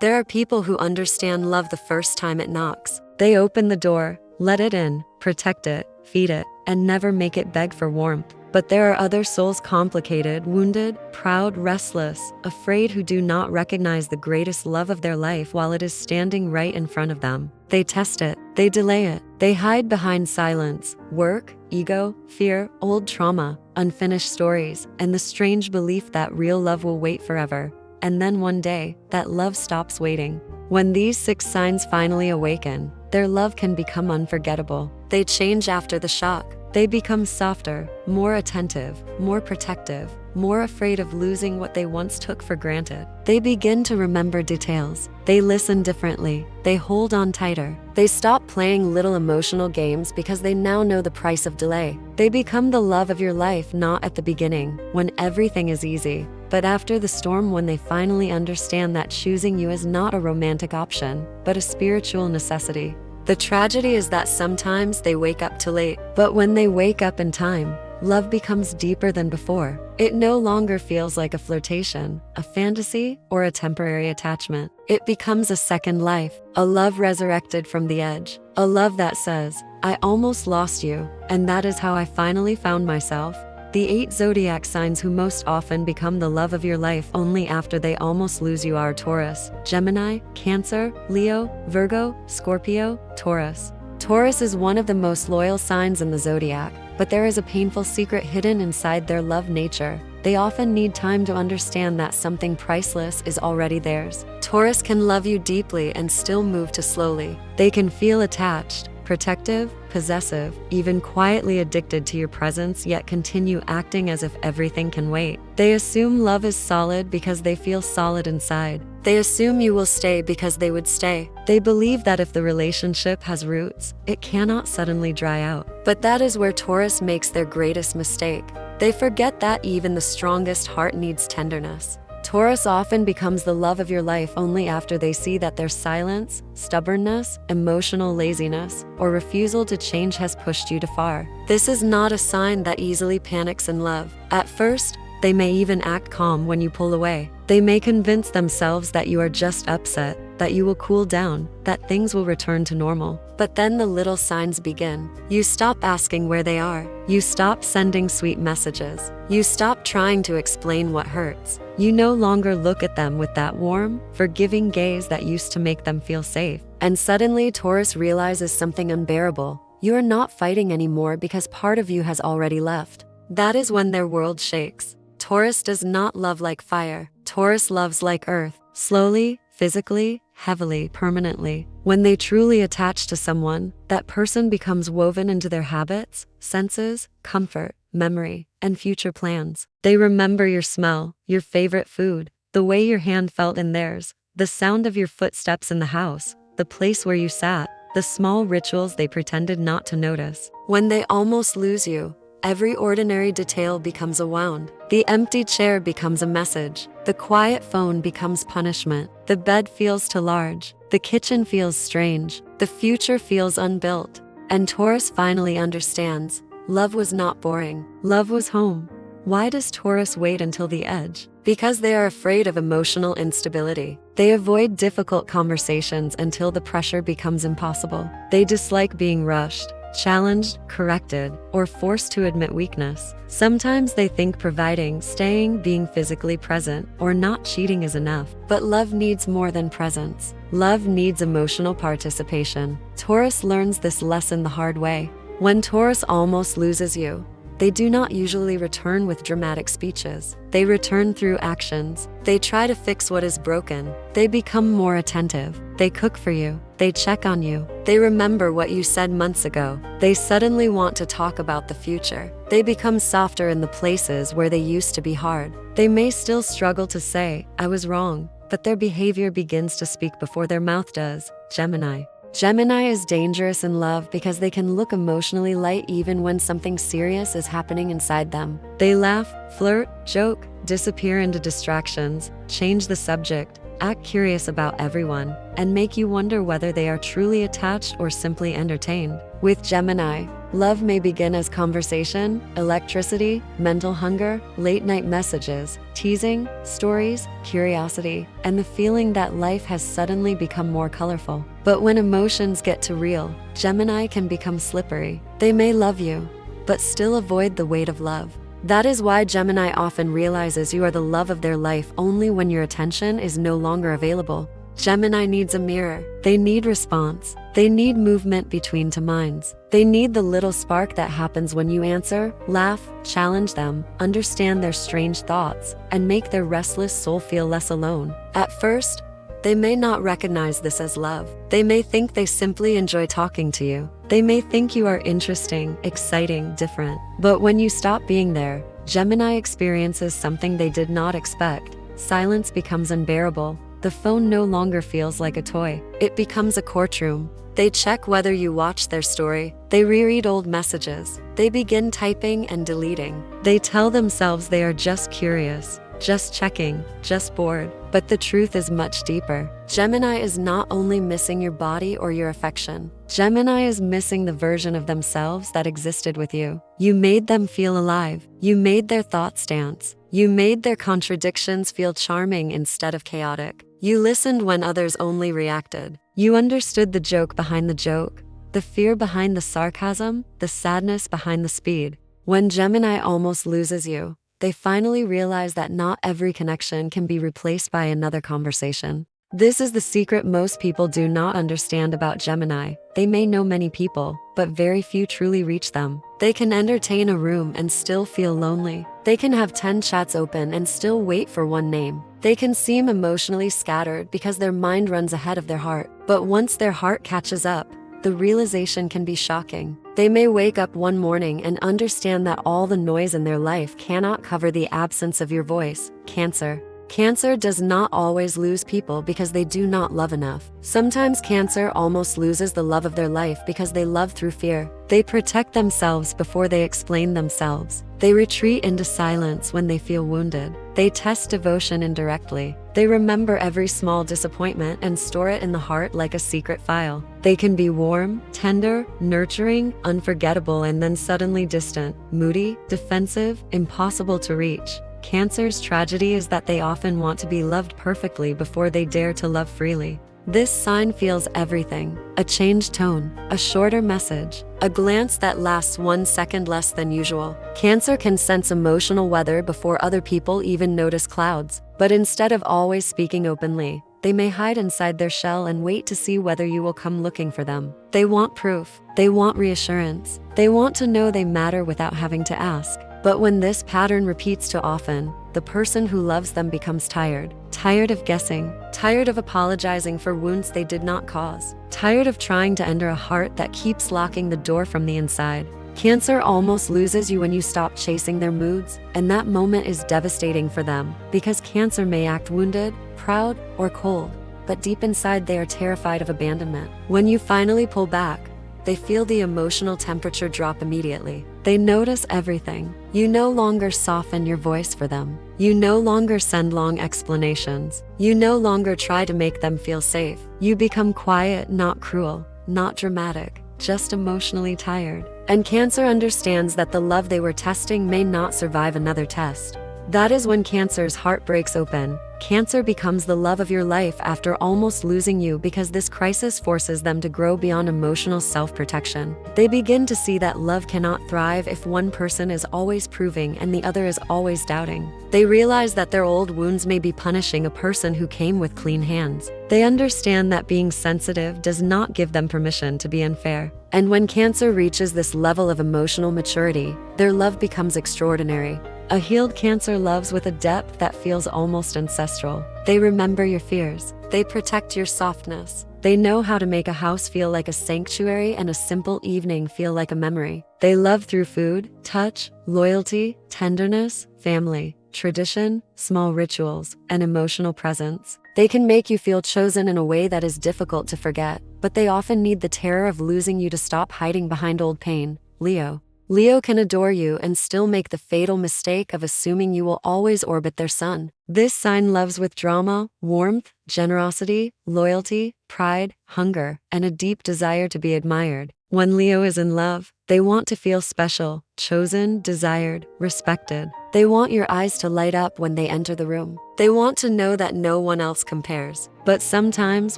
There are people who understand love the first time it knocks. They open the door, let it in, protect it, feed it, and never make it beg for warmth. But there are other souls, complicated, wounded, proud, restless, afraid, who do not recognize the greatest love of their life while it is standing right in front of them. They test it, they delay it, they hide behind silence, work, ego, fear, old trauma, unfinished stories, and the strange belief that real love will wait forever. And then one day, that love stops waiting. When these 6 signs finally awaken, their love can become unforgettable. They change after the shock. They become softer, more attentive, more protective, more afraid of losing what they once took for granted. They begin to remember details. They listen differently. They hold on tighter. They stop playing little emotional games because they now know the price of delay. They become the love of your life, not at the beginning, when everything is easy, but after the storm, when they finally understand that choosing you is not a romantic option, but a spiritual necessity. The tragedy is that sometimes they wake up too late, but when they wake up in time, love becomes deeper than before. It no longer feels like a flirtation, a fantasy, or a temporary attachment. It becomes a second life, a love resurrected from the edge, a love that says, "I almost lost you, and that is how I finally found myself." The 8 zodiac signs who most often become the love of your life only after they almost lose you are Taurus, Gemini, Cancer, Leo, Virgo, Scorpio, Taurus. Taurus is one of the most loyal signs in the zodiac, but there is a painful secret hidden inside their love nature. They often need time to understand that something priceless is already theirs. Taurus can love you deeply and still move too slowly. They can feel attached, protective, possessive, even quietly addicted to your presence, yet continue acting as if everything can wait. They assume love is solid because they feel solid inside. They assume you will stay because they would stay. They believe that if the relationship has roots, it cannot suddenly dry out. But that is where Taurus makes their greatest mistake. They forget that even the strongest heart needs tenderness. Taurus often becomes the love of your life only after they see that their silence, stubbornness, emotional laziness, or refusal to change has pushed you too far. This is not a sign that easily panics in love. At first, they may even act calm when you pull away. They may convince themselves that you are just upset, that you will cool down, that things will return to normal. But then the little signs begin. You stop asking where they are. You stop sending sweet messages. You stop trying to explain what hurts. You no longer look at them with that warm, forgiving gaze that used to make them feel safe. And suddenly Taurus realizes something unbearable. You are not fighting anymore because part of you has already left. That is when their world shakes. Taurus does not love like fire. Taurus loves like earth, slowly, physically, heavily, permanently. When they truly attach to someone, that person becomes woven into their habits, senses, comfort, memory, and future plans. They remember your smell, your favorite food, the way your hand felt in theirs, the sound of your footsteps in the house, the place where you sat, the small rituals they pretended not to notice. When they almost lose you, every ordinary detail becomes a wound. The empty chair becomes a message. The quiet phone becomes punishment. The bed feels too large. The kitchen feels strange. The future feels unbuilt. And Taurus finally understands. Love was not boring. Love was home. Why does Taurus wait until the edge? Because they are afraid of emotional instability. They avoid difficult conversations until the pressure becomes impossible. They dislike being rushed, challenged, corrected, or forced to admit weakness. Sometimes they think providing, staying, being physically present, or not cheating is enough. But love needs more than presence. Love needs emotional participation. Taurus learns this lesson the hard way. When Taurus almost loses you, they do not usually return with dramatic speeches. They return through actions. They try to fix what is broken. They become more attentive. They cook for you. They check on you. They remember what you said months ago. They suddenly want to talk about the future. They become softer in the places where they used to be hard. They may still struggle to say, "I was wrong," but their behavior begins to speak before their mouth does. Gemini. Gemini is dangerous in love because they can look emotionally light even when something serious is happening inside them. They laugh, flirt, joke, disappear into distractions, change the subject, act curious about everyone, and make you wonder whether they are truly attached or simply entertained. With Gemini, love may begin as conversation, electricity, mental hunger, late-night messages, teasing, stories, curiosity, and the feeling that life has suddenly become more colorful. But when emotions get too real, Gemini can become slippery. They may love you, but still avoid the weight of love. That is why Gemini often realizes you are the love of their life only when your attention is no longer available. Gemini needs a mirror. They need response. They need movement between two minds. They need the little spark that happens when you answer, laugh, challenge them, understand their strange thoughts, and make their restless soul feel less alone. At first, they may not recognize this as love. They may think they simply enjoy talking to you. They may think you are interesting, exciting, different. But when you stop being there, Gemini experiences something they did not expect. Silence becomes unbearable. The phone no longer feels like a toy. It becomes a courtroom. They check whether you watch their story. They reread old messages. They begin typing and deleting. They tell themselves they are just curious, just checking, just bored. But the truth is much deeper. Gemini is not only missing your body or your affection. Gemini is missing the version of themselves that existed with you. You made them feel alive. You made their thoughts dance. You made their contradictions feel charming instead of chaotic. You listened when others only reacted. You understood the joke behind the joke, the fear behind the sarcasm, the sadness behind the speed. When Gemini almost loses you, they finally realize that not every connection can be replaced by another conversation. This is the secret most people do not understand about Gemini. They may know many people, but very few truly reach them. They can entertain a room and still feel lonely. They can have 10 chats open and still wait for one name. They can seem emotionally scattered because their mind runs ahead of their heart. But once their heart catches up, the realization can be shocking. They may wake up one morning and understand that all the noise in their life cannot cover the absence of your voice. Cancer. Cancer does not always lose people because they do not love enough. Sometimes Cancer almost loses the love of their life because they love through fear. They protect themselves before they explain themselves. They retreat into silence when they feel wounded. They test devotion indirectly. They remember every small disappointment and store it in the heart like a secret file. They can be warm, tender, nurturing, unforgettable, and then suddenly distant, moody, defensive, impossible to reach. Cancer's tragedy is that they often want to be loved perfectly before they dare to love freely. This sign feels everything: a changed tone, a shorter message, a glance that lasts 1 second less than usual. Cancer can sense emotional weather before other people even notice clouds. But instead of always speaking openly, they may hide inside their shell and wait to see whether you will come looking for them. They want proof. They want reassurance. They want to know they matter without having to ask. But when this pattern repeats too often, the person who loves them becomes tired. Tired of guessing. Tired of apologizing for wounds they did not cause. Tired of trying to enter a heart that keeps locking the door from the inside. Cancer almost loses you when you stop chasing their moods, and that moment is devastating for them, because Cancer may act wounded, proud, or cold, but deep inside they are terrified of abandonment. When you finally pull back, they feel the emotional temperature drop immediately. They notice everything. You no longer soften your voice for them. You no longer send long explanations. You no longer try to make them feel safe. You become quiet, not cruel, not dramatic, just emotionally tired. And Cancer understands that the love they were testing may not survive another test. That is when Cancer's heart breaks open. Cancer becomes the love of your life after almost losing you, because this crisis forces them to grow beyond emotional self-protection. They begin to see that love cannot thrive if one person is always proving and the other is always doubting. They realize that their old wounds may be punishing a person who came with clean hands. They understand that being sensitive does not give them permission to be unfair. And when Cancer reaches this level of emotional maturity, their love becomes extraordinary. A healed Cancer loves with a depth that feels almost ancestral. They remember your fears. They protect your softness. They know how to make a house feel like a sanctuary and a simple evening feel like a memory. They love through food, touch, loyalty, tenderness, family, tradition, small rituals, and emotional presence. They can make you feel chosen in a way that is difficult to forget, but they often need the terror of losing you to stop hiding behind old pain. Leo. Leo can adore you and still make the fatal mistake of assuming you will always orbit their sun. This sign loves with drama, warmth, generosity, loyalty, pride, hunger, and a deep desire to be admired. When Leo is in love, they want to feel special, chosen, desired, respected. They want your eyes to light up when they enter the room. They want to know that no one else compares. But sometimes,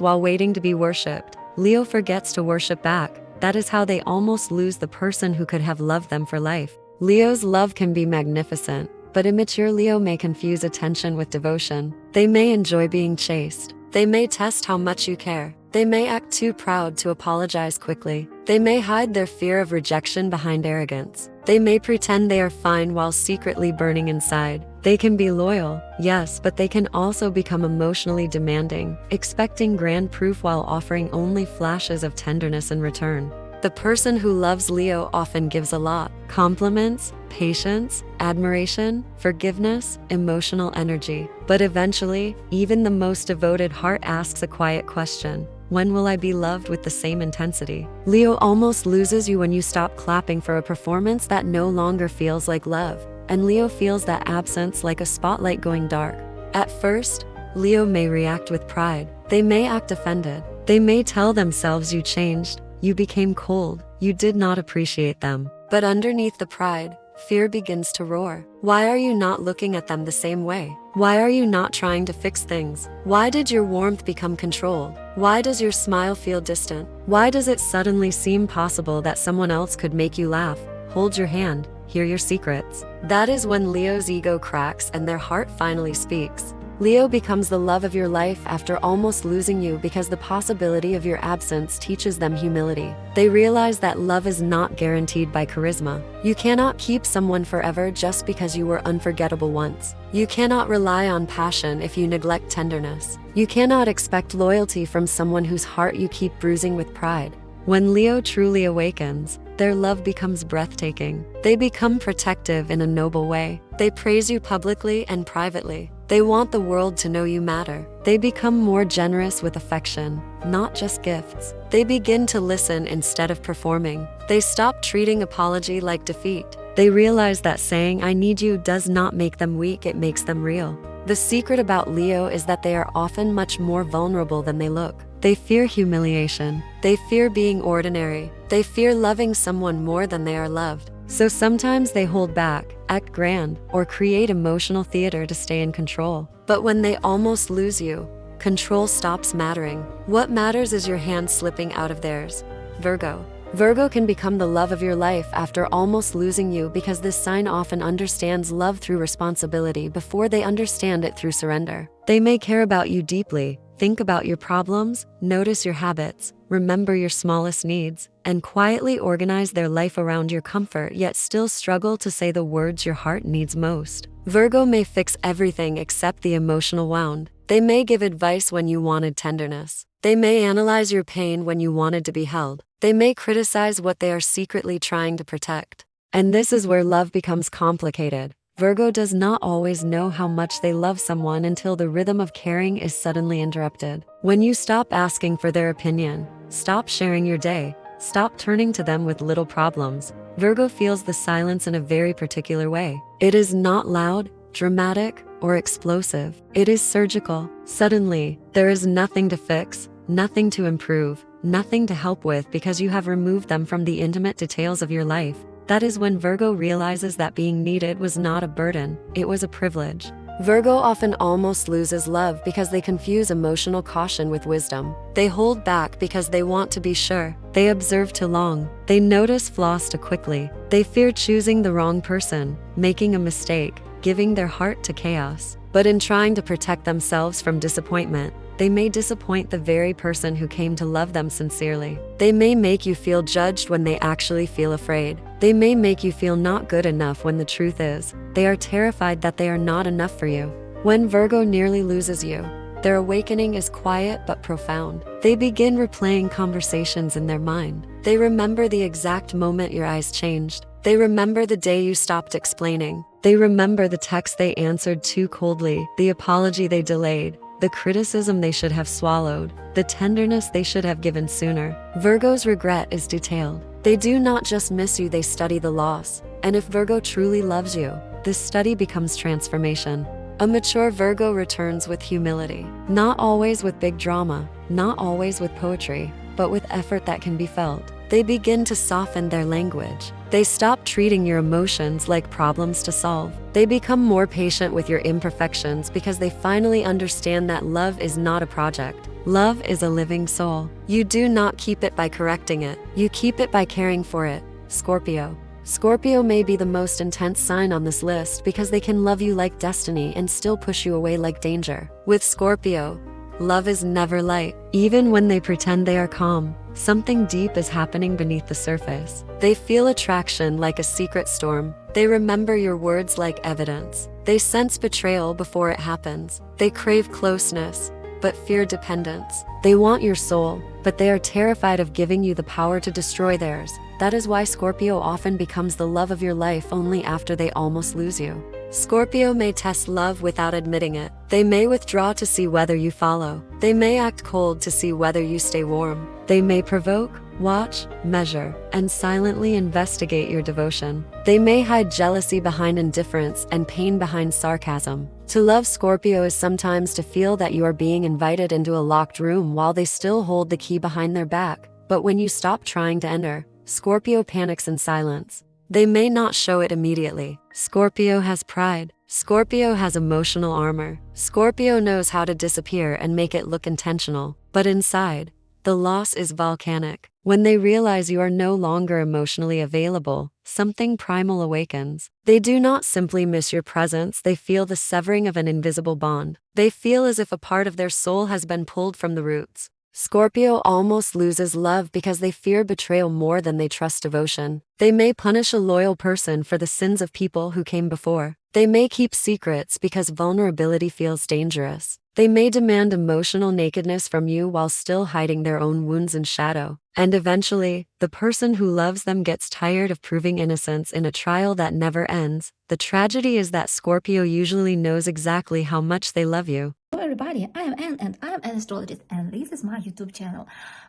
while waiting to be worshipped, Leo forgets to worship back. That is how they almost lose the person who could have loved them for life. Leo's love can be magnificent, but immature Leo may confuse attention with devotion. They may enjoy being chased. They may test how much you care. They may act too proud to apologize quickly. They may hide their fear of rejection behind arrogance. They may pretend they are fine while secretly burning inside. They can be loyal, yes, but they can also become emotionally demanding, expecting grand proof while offering only flashes of tenderness in return. The person who loves Leo often gives a lot: compliments, patience, admiration, forgiveness, emotional energy. But eventually, even the most devoted heart asks a quiet question: when will I be loved with the same intensity? Leo almost loses you when you stop clapping for a performance that no longer feels like love. And Leo feels that absence like a spotlight going dark. At first, Leo may react with pride. They may act offended. They may tell themselves you changed, you became cold, you did not appreciate them. But underneath the pride, fear begins to roar. Why are you not looking at them the same way? Why are you not trying to fix things? Why did your warmth become controlled? Why does your smile feel distant? Why does it suddenly seem possible that someone else could make you laugh, hold your hand, hear your secrets? That is when Leo's ego cracks and their heart finally speaks. Leo becomes the love of your life after almost losing you because the possibility of your absence teaches them humility. They realize that love is not guaranteed by charisma. You cannot keep someone forever just because you were unforgettable once. You cannot rely on passion if you neglect tenderness. You cannot expect loyalty from someone whose heart you keep bruising with pride. When Leo truly awakens, their love becomes breathtaking. They become protective in a noble way. They praise you publicly and privately. They want the world to know you matter. They become more generous with affection, not just gifts. They begin to listen instead of performing. They stop treating apology like defeat. They realize that saying "I need you" does not make them weak, it makes them real. The secret about Leo is that they are often much more vulnerable than they look. They fear humiliation. They fear being ordinary. They fear loving someone more than they are loved. So sometimes they hold back, act grand, or create emotional theater to stay in control. But when they almost lose you, control stops mattering. What matters is your hand slipping out of theirs. Virgo. Virgo can become the love of your life after almost losing you because this sign often understands love through responsibility before they understand it through surrender. They may care about you deeply, think about your problems, notice your habits, remember your smallest needs, and quietly organize their life around your comfort, yet still struggle to say the words your heart needs most. Virgo may fix everything except the emotional wound. They may give advice when you wanted tenderness. They may analyze your pain when you wanted to be held. They may criticize what they are secretly trying to protect. And this is where love becomes complicated. Virgo does not always know how much they love someone until the rhythm of caring is suddenly interrupted. When you stop asking for their opinion, stop sharing your day, stop turning to them with little problems, Virgo feels the silence in a very particular way. It is not loud, dramatic, or explosive. It is surgical. Suddenly, there is nothing to fix, nothing to improve, nothing to help with because you have removed them from the intimate details of your life. That is when Virgo realizes that being needed was not a burden, it was a privilege. Virgo often almost loses love because they confuse emotional caution with wisdom. They hold back because they want to be sure. They observe too long. They notice flaws too quickly. They fear choosing the wrong person, making a mistake, giving their heart to chaos. But in trying to protect themselves from disappointment, they may disappoint the very person who came to love them sincerely. They may make you feel judged when they actually feel afraid. They may make you feel not good enough when the truth is, they are terrified that they are not enough for you. When Virgo nearly loses you, their awakening is quiet but profound. They begin replaying conversations in their mind. They remember the exact moment your eyes changed. They remember the day you stopped explaining. They remember the text they answered too coldly, the apology they delayed, the criticism they should have swallowed, the tenderness they should have given sooner. Virgo's regret is detailed. They do not just miss you, they study the loss. And if Virgo truly loves you, this study becomes transformation. A mature Virgo returns with humility, not always with big drama, not always with poetry, but with effort that can be felt. They begin to soften their language. They stop treating your emotions like problems to solve. They become more patient with your imperfections because they finally understand that love is not a project. Love is a living soul. You do not keep it by correcting it. You keep it by caring for it. Scorpio. Scorpio may be the most intense sign on this list because they can love you like destiny and still push you away like danger. With Scorpio, love is never light. Even when they pretend they are calm, something deep is happening beneath the surface. They feel attraction like a secret storm. They remember your words like evidence. They sense betrayal before it happens. They crave closeness, but fear dependence. They want your soul, but they are terrified of giving you the power to destroy theirs. That is why Scorpio often becomes the love of your life only after they almost lose you. Scorpio may test love without admitting it. They may withdraw to see whether you follow. They may act cold to see whether you stay warm. They may provoke, watch, measure, and silently investigate your devotion. They may hide jealousy behind indifference and pain behind sarcasm. To love Scorpio is sometimes to feel that you are being invited into a locked room while they still hold the key behind their back. But when you stop trying to enter, Scorpio panics in silence. They may not show it immediately. Scorpio has pride. Scorpio has emotional armor. Scorpio knows how to disappear and make it look intentional. But inside, the loss is volcanic. When they realize you are no longer emotionally available, something primal awakens. They do not simply miss your presence, they feel the severing of an invisible bond. They feel as if a part of their soul has been pulled from the roots. Scorpio almost loses love because they fear betrayal more than they trust devotion. They may punish a loyal person for the sins of people who came before. They may keep secrets because vulnerability feels dangerous. They may demand emotional nakedness from you while still hiding their own wounds in shadow. And eventually, the person who loves them gets tired of proving innocence in a trial that never ends. The tragedy is that Scorpio usually knows exactly how much they love you. Hello everybody, I am Anne and I am an astrologist and this is my YouTube channel.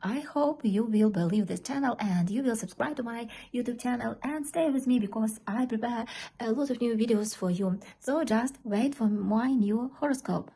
I hope you will believe this channel and you will subscribe to my YouTube channel and stay with me because I prepare a lot of new videos for you. So just wait for my new horoscope.